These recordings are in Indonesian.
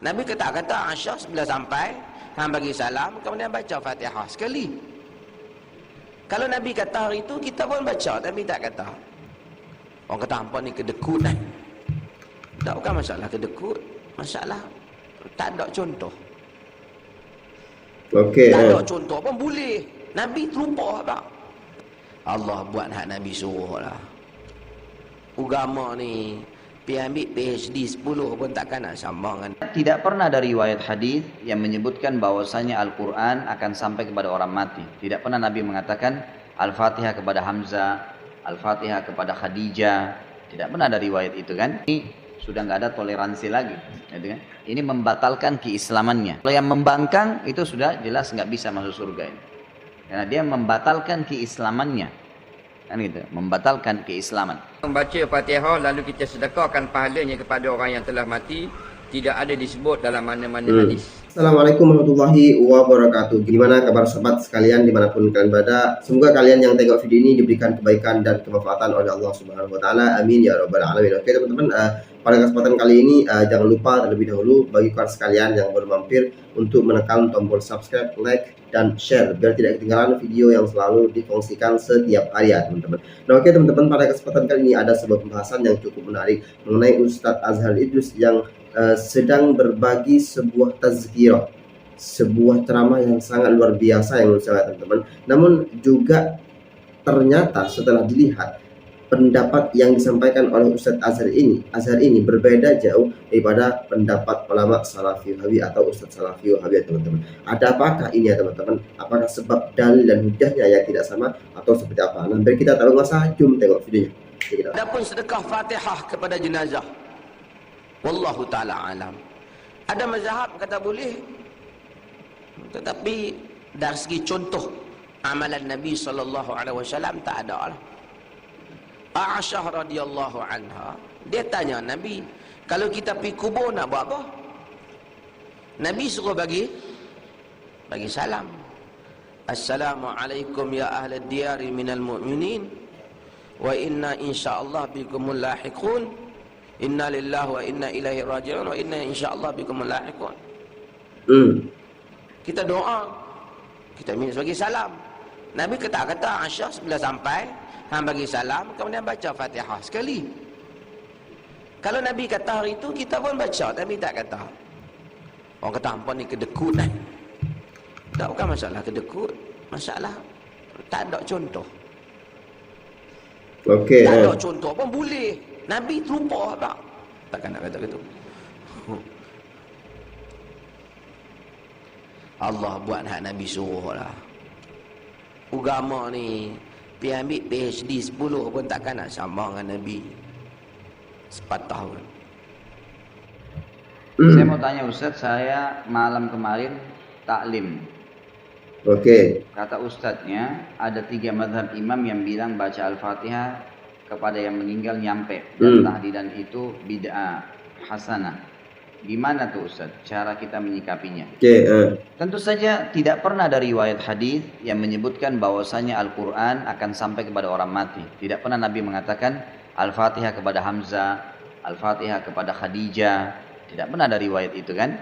Nabi kata Aisyah bila sampai, hang bagi salam, kemudian baca Fatihah sekali. Kalau Nabi kata hari itu, kita pun baca, tapi tak kata. Orang kata hampa ni kedekut kan. Tak, bukan masalah kedekut, masalah tak ada contoh. Okey. Tak ada contoh pun boleh. Nabi terlupa apa? Allah buat hak Nabi suruh lah. Agama ni pi ambil PhD 10 pun takkan nak sama dengan. Tidak pernah ada riwayat hadis yang menyebutkan bahwasanya Al-Quran akan sampai kepada orang mati. Tidak pernah Nabi mengatakan Al-Fatihah kepada Hamzah, Al-Fatihah kepada Khadijah. Tidak pernah ada riwayat itu kan. Ini sudah nggak ada toleransi lagi, gitu kan? Ini membatalkan keislamannya. Kalau yang membangkang itu sudah jelas nggak bisa masuk surga ini, karena dia membatalkan keislamannya, kan gitu, membatalkan keislaman. Membaca Fatihah lalu kita sedekahkan pahalanya kepada orang yang telah mati, tidak ada disebut dalam mana-mana hadis. Assalamualaikum warahmatullahi wabarakatuh. Gimana kabar sahabat sekalian dimanapun kalian berada? Semoga kalian yang tengok video ini diberikan kebaikan dan kemanfaatan oleh Allah Subhanahu Wa Taala. Amin ya robbal alamin. Oke teman-teman, pada kesempatan kali ini jangan lupa terlebih dahulu bagi kalian sekalian yang baru mampir untuk menekan tombol subscribe, like, dan share biar tidak ketinggalan video yang selalu dikongsikan setiap hari ya teman-teman. Nah oke teman-teman, pada kesempatan kali ini ada sebuah pembahasan yang cukup menarik mengenai Ustadz Azhar Idrus yang sedang berbagi sebuah tazkirah, sebuah ceramah yang sangat luar biasa yang menurut saya teman-teman. Namun juga ternyata setelah dilihat pendapat yang disampaikan oleh Ustadz Azhar ini berbeda jauh daripada pendapat ulama Salafi Wahabi atau Ustadz Salafi Wahabi teman-teman. Ada apakah ini ya teman-teman? Apakah sebab dalil dan hujahnya yang tidak sama atau seperti apa? Nah, biar kita tahu nggak usah jom tengok videonya. Adapun sedekah Fatihah kepada jenazah, wallahu taala alam. Ada mazhab kata boleh, tetapi dari segi contoh amalan Nabi sallallahu alaihi wasallam tak ada lah. Aisyah radhiyallahu anha, dia tanya Nabi, kalau kita pergi kubur nak buat apa? Nabi suruh bagi salam. Assalamualaikum ya ahli diyari minal mu'minin wa inna insyaallah bikumul lahiqun. Inna lillahi wa inna ilaihi raji'un wa inna insyaallah bikum lahiqun. Kita doa, kita minta bagi salam. Nabi kata Aisyah bila sampai, hang bagi salam, kemudian baca Fatihah sekali. Kalau Nabi kata hari itu, kita pun baca, tapi tak kata. Orang kata hampa ni kedekut kan. Tak, bukan masalah kedekut, masalah tak ada contoh. Okey. Tak ada contoh pun boleh. Nabi terlupa apa? Takkan nak kata gitu. Allah buat hak Nabi suruh lah. Agama ni pi ambil PhD 10 pun takkan nak sama dengan Nabi. Sepatah pun. Saya mau tanya Ustadz, saya malam kemarin taklim. Oke. Kata Ustadznya ada 3 mazhab imam yang bilang baca Al-Fatihah kepada yang meninggal nyampe, dan tahlilan itu bid'ah hasanah. Gimana tuh Ustaz cara kita menyikapinya? Tentu saja tidak pernah ada riwayat hadis yang menyebutkan bahwasanya Al-Quran akan sampai kepada orang mati. Tidak pernah Nabi mengatakan Al-Fatihah kepada Hamzah, Al-Fatihah kepada Khadijah. Tidak pernah ada riwayat itu kan.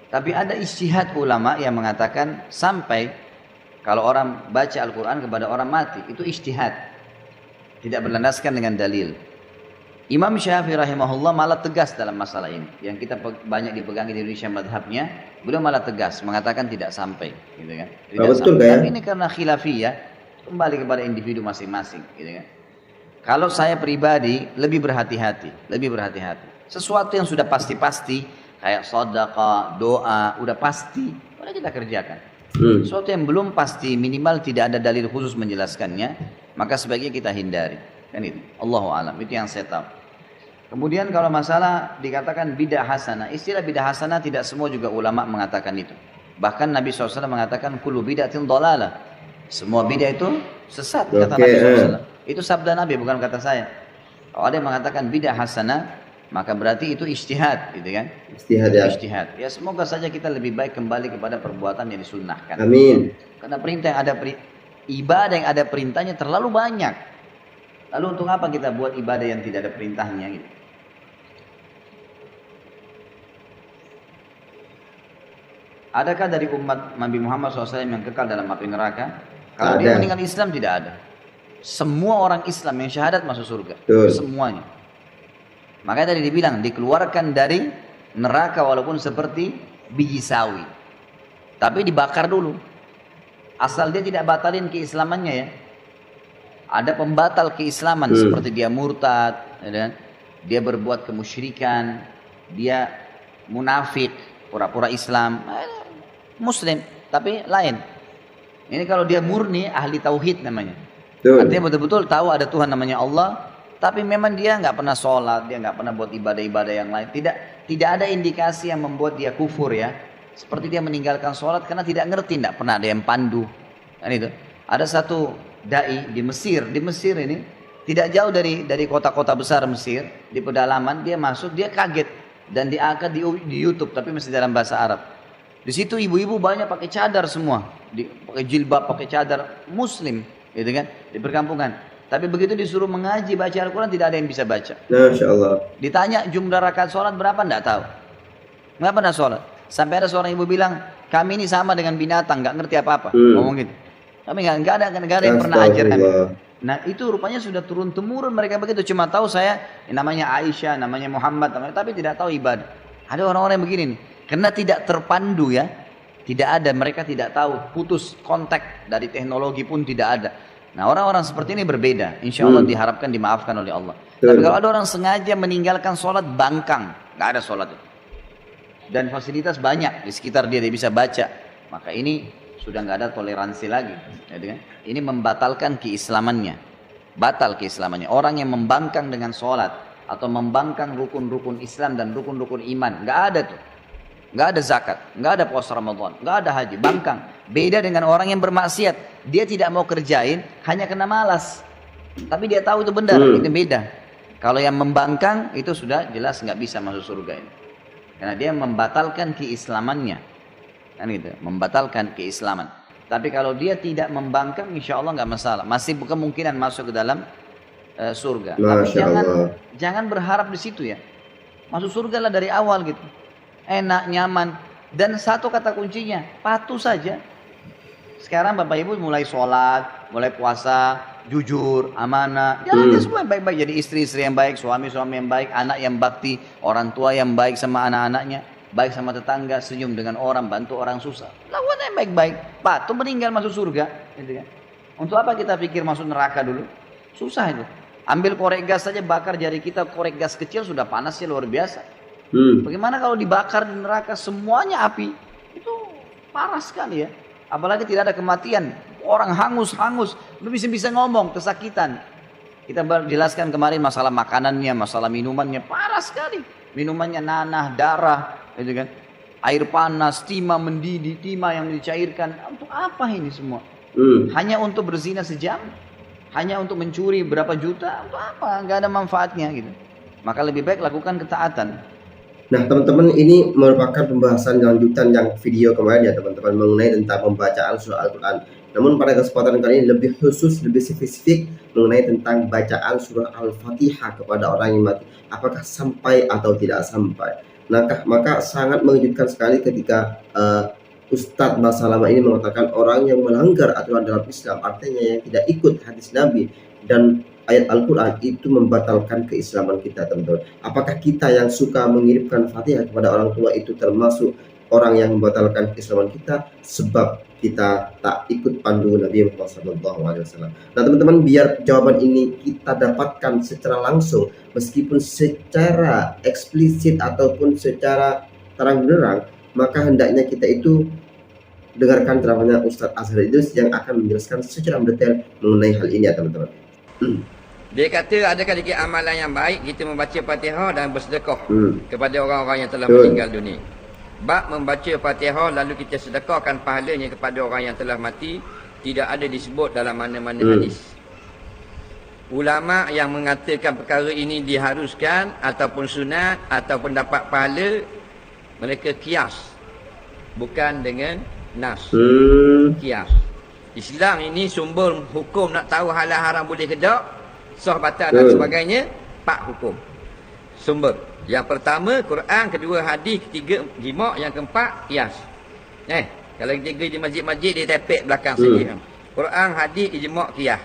Tapi ada ijtihad ulama yang mengatakan sampai kalau orang baca Al-Quran kepada orang mati, itu ijtihad, tidak berlandaskan dengan dalil. Imam Syafi'i rahimahullah malah tegas dalam masalah ini. Yang kita banyak dipegangi di Indonesia madhabnya, beliau malah tegas mengatakan tidak sampai, gitu kan? Tidak betul sampai. Ya? Tapi ini karena khilafiyah, kembali kepada individu masing-masing, gitu kan? Kalau saya pribadi lebih berhati-hati. Sesuatu yang sudah pasti-pasti kayak sedekah, doa, udah pasti, boleh kita kerjakan. Sesuatu yang belum pasti, minimal tidak ada dalil khusus menjelaskannya, maka sebaiknya kita hindari. Kan itu. Allahu a'lam. Itu yang saya tahu. Kemudian kalau masalah dikatakan bid'ah hasanah, istilah bid'ah hasanah tidak semua juga ulama mengatakan itu. Bahkan Nabi SAW mengatakan kullu bid'atin dhalalah. Semua bid'ah itu sesat, kata Nabi SAW. Itu sabda Nabi, bukan kata saya. Kalau ada yang mengatakan bid'ah hasanah, maka berarti itu ijtihad, gitu kan? Ijtihad ya. Ijtihad. Ya semoga saja kita lebih baik kembali kepada perbuatan yang disunnahkan. Amin. Karena perintah yang ada ibadah yang ada perintahnya terlalu banyak. Lalu untuk apa kita buat ibadah yang tidak ada perintahnya gitu? Adakah dari umat Nabi Muhammad SAW yang kekal dalam api neraka? Kalau Ada. dia meninggal Islam tidak ada. Semua orang Islam yang syahadat masuk surga. Betul. Semuanya. Makanya tadi dibilang dikeluarkan dari neraka walaupun seperti biji sawi. Tapi dibakar dulu. Asal dia tidak batalin keislamannya ya. Ada pembatal keislaman seperti dia murtad, ya kan? Dia berbuat kemusyrikan, dia munafik, pura-pura Islam, Muslim, tapi lain. Ini kalau dia murni ahli tauhid namanya. Betul. Artinya betul-betul tahu ada Tuhan namanya Allah, tapi memang dia nggak pernah sholat, dia nggak pernah buat ibadah-ibadah yang lain. Tidak ada indikasi yang membuat dia kufur ya. Seperti dia meninggalkan sholat karena tidak ngerti, tidak pernah ada yang pandu. Kan itu. Ada satu dai di Mesir ini tidak jauh dari kota-kota besar Mesir, di pedalaman dia masuk, dia kaget dan diangkat di YouTube tapi masih dalam bahasa Arab. Di situ ibu-ibu banyak pakai cadar semua, pakai jilbab, pakai cadar Muslim, gitu kan, di perkampungan. Tapi begitu disuruh mengaji baca Al-Quran tidak ada yang bisa baca. Masya Allah. Ditanya jumlah rakaat sholat berapa, tidak tahu. Nggak pernah sholat. Sampai ada seorang ibu bilang, kami ini sama dengan binatang, nggak ngerti apa-apa. Ngomong gitu. Kami nggak ada yang pernah ajar kami. Nah itu rupanya sudah turun temurun mereka begitu. Cuma tahu saya namanya Aisyah, namanya Muhammad, tapi tidak tahu ibadah. Ada orang-orang yang begini nih. Karena tidak terpandu ya. Tidak ada, mereka tidak tahu. Putus kontak dari teknologi pun tidak ada. Nah orang-orang seperti ini berbeda. Insya Allah diharapkan dimaafkan oleh Allah. Tapi kalau ada orang sengaja meninggalkan sholat bangkang, nggak ada sholat itu. Dan fasilitas banyak di sekitar dia bisa baca. Maka ini sudah nggak ada toleransi lagi. Ini membatalkan keislamannya. Batal keislamannya. Orang yang membangkang dengan sholat atau membangkang rukun-rukun Islam dan rukun-rukun iman, nggak ada tuh. Nggak ada zakat, nggak ada puasa Ramadan, nggak ada haji, bangkang. Beda dengan orang yang bermaksiat, dia tidak mau kerjain, hanya kena malas. Tapi dia tahu itu benar, itu beda. Kalau yang membangkang itu sudah jelas nggak bisa masuk surga ini, karena dia membatalkan keislamannya, kan gitu, membatalkan keislaman. Tapi kalau dia tidak membangkang, insya Allah nggak masalah, masih kemungkinan masuk ke dalam surga. Tapi jangan berharap di situ ya. Masuk surga lah dari awal gitu. Enak, nyaman, dan satu kata kuncinya, patuh saja. Sekarang Bapak Ibu mulai sholat, mulai puasa, jujur, amanah, jalannya semua yang baik-baik, jadi istri-istri yang baik, suami-suami yang baik, anak yang bakti, orang tua yang baik sama anak-anaknya, baik sama tetangga, senyum dengan orang, bantu orang susah, lakukan yang baik-baik, patuh, meninggal masuk surga, gitu kan. Untuk apa kita pikir masuk neraka dulu? Susah itu. Ambil korek gas saja, bakar jari kita, korek gas kecil sudah panasnya luar biasa. Bagaimana kalau dibakar di neraka semuanya api? Itu parah sekali ya. Apalagi tidak ada kematian. Orang hangus. Lu bisa ngomong, kesakitan. Kita jelaskan kemarin masalah makanannya, masalah minumannya. Parah sekali. Minumannya nanah, darah, gitu kan. Air panas, timah mendidih, timah yang dicairkan. Untuk apa ini semua? Hanya untuk berzina sejam? Hanya untuk mencuri berapa juta? Untuk apa? Gak ada manfaatnya gitu. Maka lebih baik lakukan ketaatan. Nah teman-teman, ini merupakan pembahasan lanjutan yang video kemarin ya teman-teman, mengenai tentang pembacaan surah Al-Quran. Namun pada kesempatan kali ini lebih khusus, lebih spesifik mengenai tentang bacaan surah Al-Fatihah kepada orang yang mati. Apakah sampai atau tidak sampai? Nah, maka sangat mengejutkan sekali ketika Ustadz Basalamah ini mengatakan orang yang melanggar aturan dalam Islam, artinya yang tidak ikut hadis Nabi dan ayat Al-Quran itu membatalkan keislaman kita teman-teman. Apakah kita yang suka mengirimkan Fatihah kepada orang tua itu termasuk orang yang membatalkan keislaman kita sebab kita tak ikut pandu Nabi Muhammad SAW? Nah teman-teman, biar jawaban ini kita dapatkan secara langsung meskipun secara eksplisit ataupun secara terang-benderang, maka hendaknya kita itu dengarkan ceramahnya Ustadz Azhar Idrus yang akan menjelaskan secara mendetail mengenai hal ini ya teman-teman. Dia kata adakah dikit amalan yang baik kita membaca Fatihah dan bersedekah kepada orang-orang yang telah meninggal dunia. Bab membaca Fatihah lalu kita sedekahkan pahalanya kepada orang yang telah mati tidak ada disebut dalam mana-mana hadis. Ulama yang mengatakan perkara ini diharuskan ataupun sunat ataupun dapat pahala, mereka kias, bukan dengan nas. Kias. Islam ini sumber hukum nak tahu halal haram boleh ke tak, sah batal dan sebagainya, 4 hukum sumber. Yang pertama Quran, kedua hadis, ketiga ijma', yang keempat qiyas. Kalau kita pergi di masjid-masjid, dia tepek belakang saja. Quran, hadis, ijma', qiyas.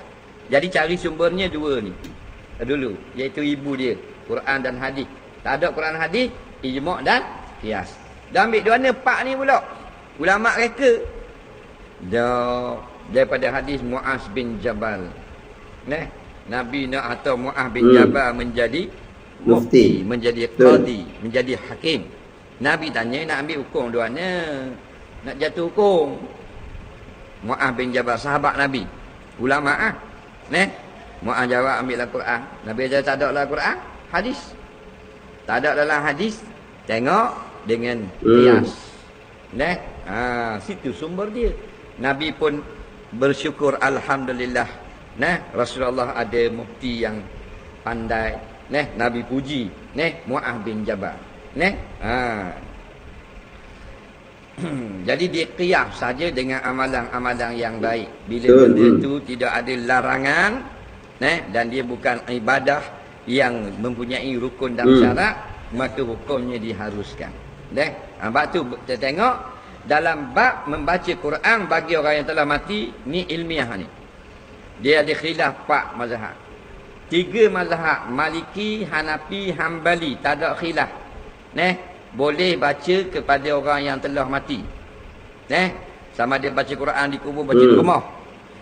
Jadi cari sumbernya dua ni. Dulu, iaitu ibu dia. Quran dan hadis. Tak ada Quran hadis, ijma' dan qiyas. Dan ambil dua ni, pak ni pula. Ulama reka. Daripada hadis Muaz bin Jabal. Nabi nak atau Muaz bin Jabal menjadi mufti, menjadi qadi, menjadi hakim. Nabi tanya nak ambil hukum dua ni. Nak jatuh hukum. Muaz bin Jabal, sahabat Nabi. Ulama Muaz jawab ambil Al-Quran. Nabi ajar tak ada dalam Quran, hadis. Tak ada dalam hadis, tengok dengan qiyas. Situ sumber dia. Nabi pun bersyukur, alhamdulillah. Rasulullah ada mufti yang pandai. Nabi puji Muaz bin Jabal. Jadi dia qiyas saja dengan amalan-amalan yang baik. Bila benda itu tidak ada larangan, dan dia bukan ibadah yang mempunyai rukun dan syarat, maka hukumnya diharuskan. Sebab tu kita tengok dalam bab membaca Quran bagi orang yang telah mati, ni ilmiah ni. Dia ada khilaf 4 mazhab. 3 mazhab, Maliki, Hanafi, Hambali, tak ada khilaf. Boleh baca kepada orang yang telah mati. Sama dia baca Quran di kubur, baca di rumah.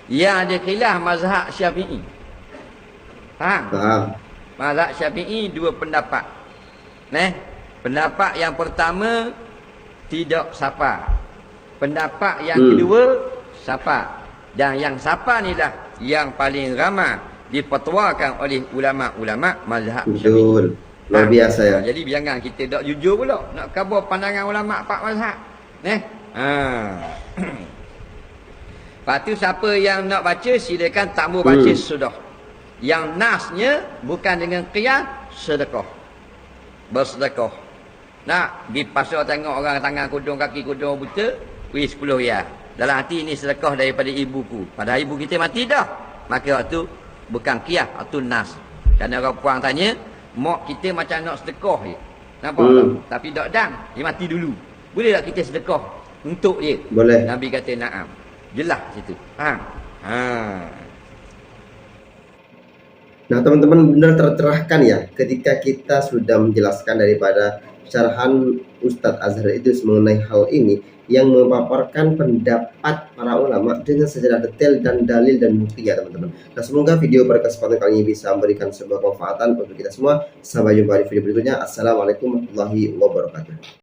Yang ada khilaf mazhab Syafi'i. Faham? Mazhab Syafi'i 2 pendapat. Pendapat yang pertama tidak sapa. Pendapat yang kedua sapa. Dan yang sapa ni lah yang paling ramai dipetwakan oleh ulama-ulama mazhab Syafi'i. Luar biasa ya. Jadi jangan kita tak jujur pula nak khabar pandangan ulama 4 mazhab. Lepas tu siapa yang nak baca silakan tambah baca sudah. Yang nasnya bukan dengan qiyas, sedekah. Bersedekah. Nak di pasar tengok orang tangan kudung, kaki kudung buta, 10 riyal. Dalam hati ini sedekah daripada ibuku. Padahal ibu kita mati dah. Maka waktu bukan qiyas, waktu nas. Kerana orang puang tanya, mak kita macam nak sedekah je. Nampak tak? Tapi tak dan. Dia mati dulu. Boleh tak kita sedekah untuk dia? Boleh. Nabi kata na'am. Jelas situ. Nah teman-teman, benar tercerahkan ya ketika kita sudah menjelaskan daripada syarahan Ustadz Azhar Idrus mengenai hal ini, yang memaparkan pendapat para ulama dengan secara detail dan dalil dan bukti ya teman-teman. Nah semoga video pada kesempatan kali ini bisa memberikan sebuah kemanfaatan untuk kita semua. Sampai jumpa di video berikutnya. Assalamualaikum warahmatullahi wabarakatuh.